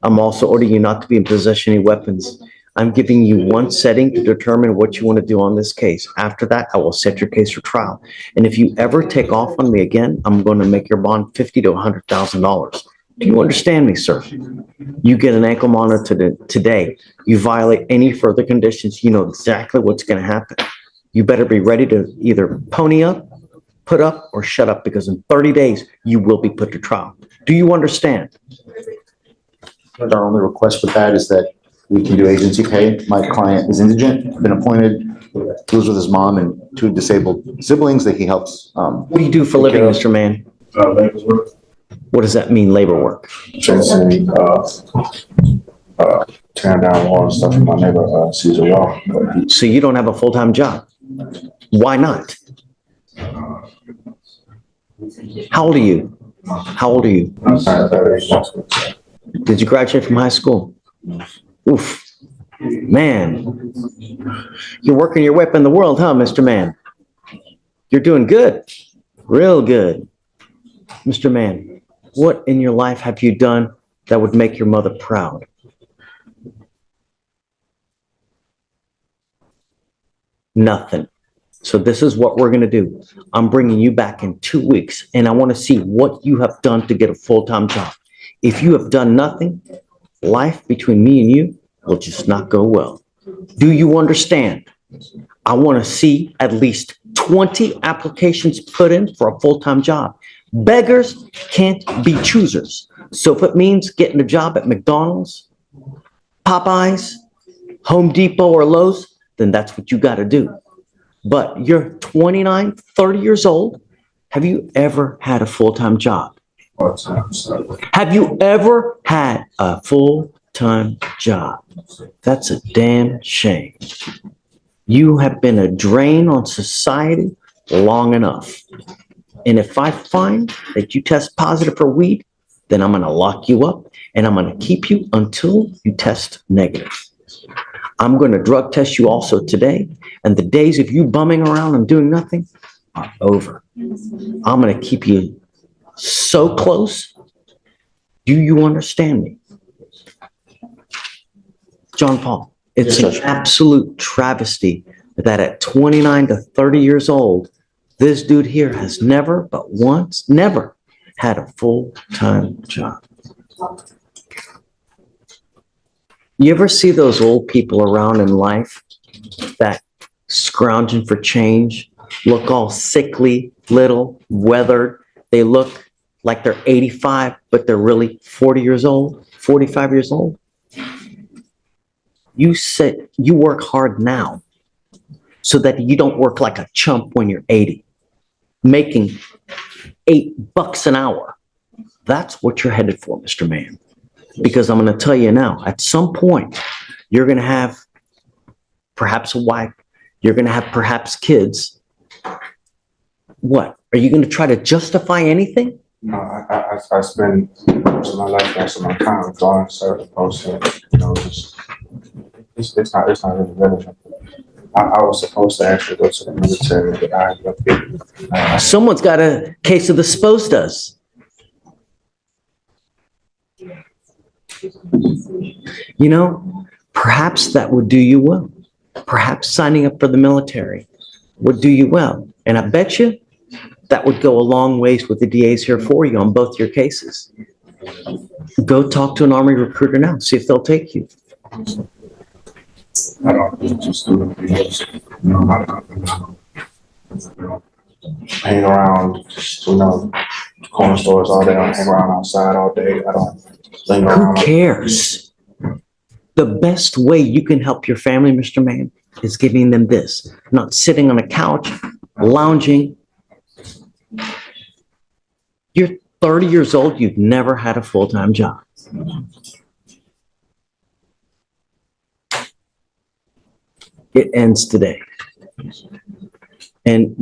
I'm also ordering you not to be in possession of any weapons. I'm giving you one setting to determine what you want to do on this case. After that, I will set your case for trial. And if you ever take off on me again, I'm going to make your bond $50,000 to $100,000. Do you understand me, sir? You get an ankle monitor today. You violate any further conditions, you know exactly what's going to happen. You better be ready to either pony up, put up, or shut up, because in 30 days, you will be put to trial. Do you understand? Our only request with that is that we can do agency pay. My client is indigent, been appointed, lives with his mom and two disabled siblings that he helps. What do you do for a living, Mr. Mann? Labor work. What does that mean, labor work? Chasing, tearing down walls and stuff in my neighbor, sees a wall. So you don't have a full-time job? Why not? How old are you? How old are you? Did you graduate from high school? Oof. Man, you're working your way up in the world, huh, Mr. Mann? You're doing good. Real good. Mr. Mann, what in your life have you done that would make your mother proud? Nothing. So this is what we're going to do. I'm bringing you back in 2 weeks, and I want to see what you have done to get a full-time job. If you have done nothing, life between me and you will just not go well. Do you understand? I want to see at least 20 applications put in for a full-time job. Beggars can't be choosers. So if it means getting a job at McDonald's, Popeyes, Home Depot, or Lowe's, then that's what you got to do. But you're 29, 30 years old. Have you ever had a full-time job? Have you ever had a full-time job? That's a damn shame. You have been a drain on society long enough. And if I find that you test positive for weed, then I'm going to lock you up and I'm going to keep you until you test negative. I'm going to drug test you also today. And the days of you bumming around and doing nothing are over. I'm going to keep you so close. Do you understand me? John Paul, it's an absolute travesty that at 29 to 30 years old, this dude here has never but once, never had a full-time job. You ever see those old people around in life that scrounging for change, look all sickly, little, weathered? They look like they're 85, but they're really 40 years old, 45 years old. You said you work hard now so that you don't work like a chump when you're 80, making $8 an hour. That's what you're headed for, Mr. Mann. Because I'm going to tell you now, at some point, you're going to have perhaps a wife. You're going to have perhaps kids. What? Are you going to try to justify anything? No, I spend most of my life, most of my time going to serve opposed to, it's not really relevant. I was supposed to actually go to the military, but I ended up getting. Someone's got a case of the supposed does. You know, perhaps that would do you well. Perhaps signing up for the military would do you well. And I bet you that would go a long ways with the DAs here for you on both your cases. Go talk to an Army recruiter now, see if they'll take you. I don't just do it because, hang around, corner stores all day. I hang around outside all day. I don't linger around. Who cares? The best way you can help your family, Mr. Mann, is giving them this. Not sitting on a couch, lounging. You're 30 years old. You've never had a full-time job. It ends today. And,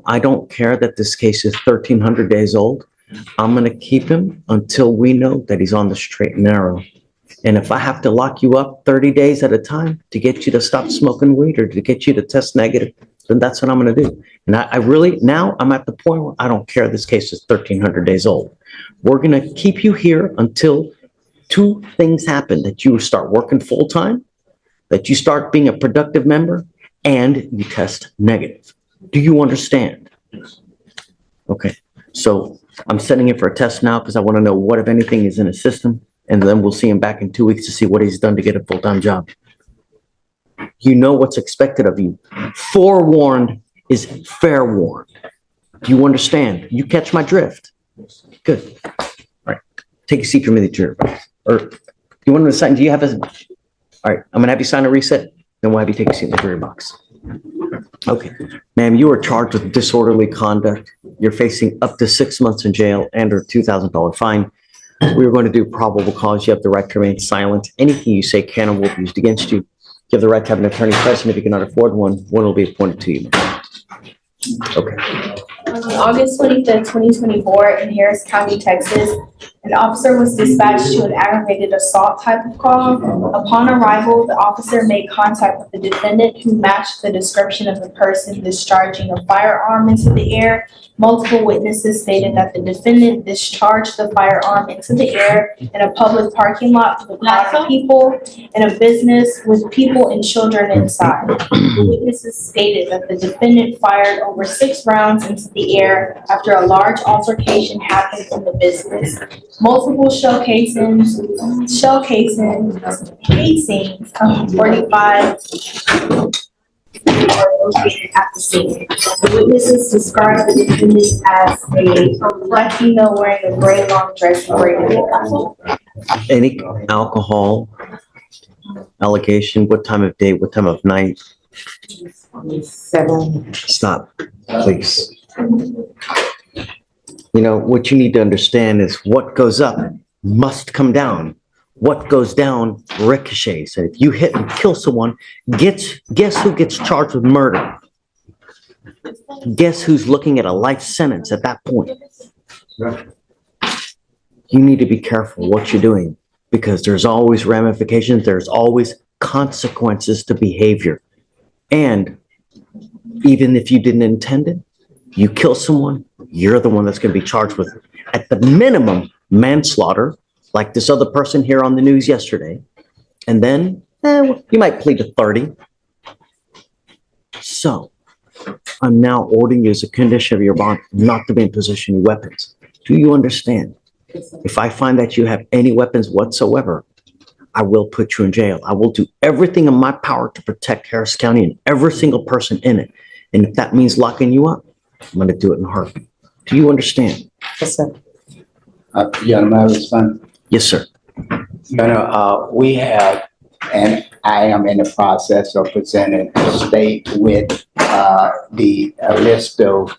I don't care that this case is 1,300 days old. I'm going to keep him until we know that he's on the straight and narrow. And if I have to lock you up 30 days at a time to get you to stop smoking weed or to get you to test negative, then that's what I'm going to do. And I really, now I'm at the point where I don't care this case is 1,300 days old. We're going to keep you here until two things happen: that you start working full-time, that you start being a productive member, and you test negative. Do you understand? Okay, so I'm sending him for a test now because I want to know what, if anything, is in his system. And then we'll see him back in 2 weeks to see what he's done to get a full-time job. You know what's expected of you. Forewarned is fair warned. Do you understand? You catch my drift? Good. All right. Take a seat for me, the chair. Or you want to sign? Do you have a? All right. I'm gonna have you sign a reset. Then we'll have you take a seat in the jury box. Okay, ma'am, you are charged with disorderly conduct. You're facing up to 6 months in jail and or $2,000 fine. We are going to do probable cause. You have the right to remain silent. Anything you say can and will be used against you. You have the right to have an attorney present. If you cannot afford one, one will be appointed to you. Okay. On August 25th, 2024, in Harris County, Texas, an officer was dispatched to an aggravated assault type of call. Upon arrival, the officer made contact with the defendant, who matched the description of the person discharging a firearm into the air. Multiple witnesses stated that the defendant discharged the firearm into the air in a public parking lot with a crowd of people in a business with people and children inside. The witnesses stated that the defendant fired over 6 rounds into the air after a large altercation happened in the business. Multiple shell casings of 45 are located at the scene. The witnesses described the defendant as a black female wearing a gray long dress and gray hair. Any alcohol allegation? What time of day? What time of night? 7. Stop, please. You know, what you need to understand is what goes up must come down. What goes down ricochets. And if you hit and kill someone, guess who gets charged with murder? Guess who's looking at a life sentence at that point? You need to be careful what you're doing, because there's always ramifications. There's always consequences to behavior. And even if you didn't intend it, you kill someone, you're the one that's going to be charged with, at the minimum, manslaughter, like this other person here on the news yesterday. And then you might plead to 30. So I'm now ordering you, as a condition of your bond, not to be in possession of weapons. Do you understand? If I find that you have any weapons whatsoever, I will put you in jail. I will do everything in my power to protect Harris County and every single person in it. And if that means locking you up, I'm going to do it in a heartbeat. Do you understand? Yes, sir. May I respond? Yes, sir. We have, and I am in the process of presenting the state with the list of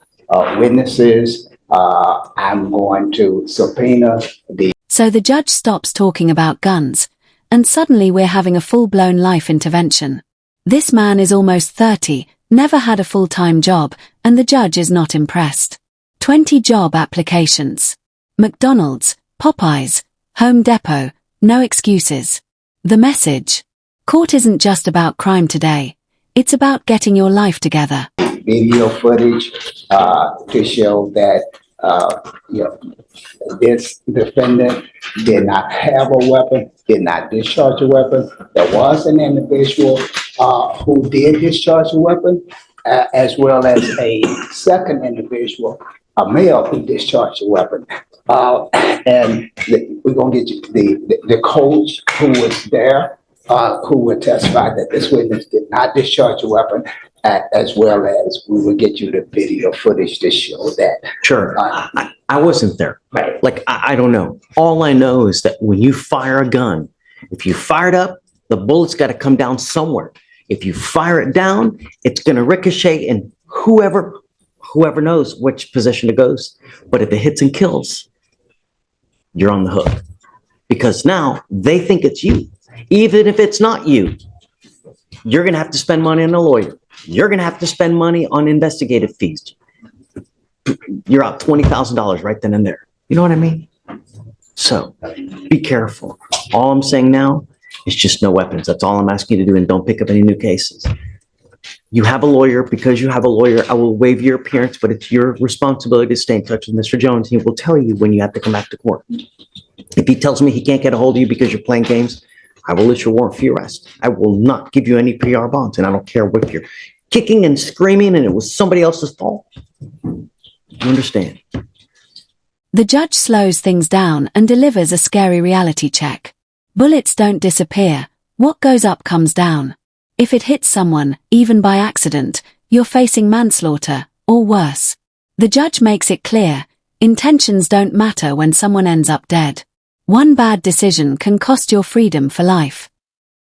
witnesses. I'm going to subpoena the. So the judge stops talking about guns, and suddenly we're having a full-blown life intervention. This man is almost 30, never had a full-time job, and the judge is not impressed. 20 job applications. McDonald's, Popeyes, Home Depot, no excuses. The message. Court isn't just about crime today. It's about getting your life together. Video footage to show that this defendant did not have a weapon, did not discharge a weapon. There was an individual who did discharge a weapon, as well as a second individual, a male, who discharged a weapon. And we're going to get you the coach who was there, who would testify that this witness did not discharge a weapon, as well as we will get you the video footage to show that. Sure. I wasn't there. Right. Like, I don't know. All I know is that when you fire a gun, if you fire it up, the bullet's got to come down somewhere. If you fire it down, it's going to ricochet, and whoever knows which position it goes. But if it hits and kills, you're on the hook, because now they think it's you. Even if it's not you, you're going to have to spend money on a lawyer. You're going to have to spend money on investigative fees. You're out $20,000 right then and there. You know what I mean? So be careful. All I'm saying now is just no weapons. That's all I'm asking you to do, and don't pick up any new cases. You have a lawyer. Because you have a lawyer, I will waive your appearance, but it's your responsibility to stay in touch with Mr. Jones. He will tell you when you have to come back to court. If he tells me he can't get a hold of you because you're playing games, I will issue a warrant for your arrest. I will not give you any PR bonds, and I don't care what you're kicking and screaming and it was somebody else's fault. You understand? The judge slows things down and delivers a scary reality check. Bullets don't disappear. What goes up comes down. If it hits someone, even by accident, you're facing manslaughter, or worse. The judge makes it clear, intentions don't matter when someone ends up dead. One bad decision can cost your freedom for life.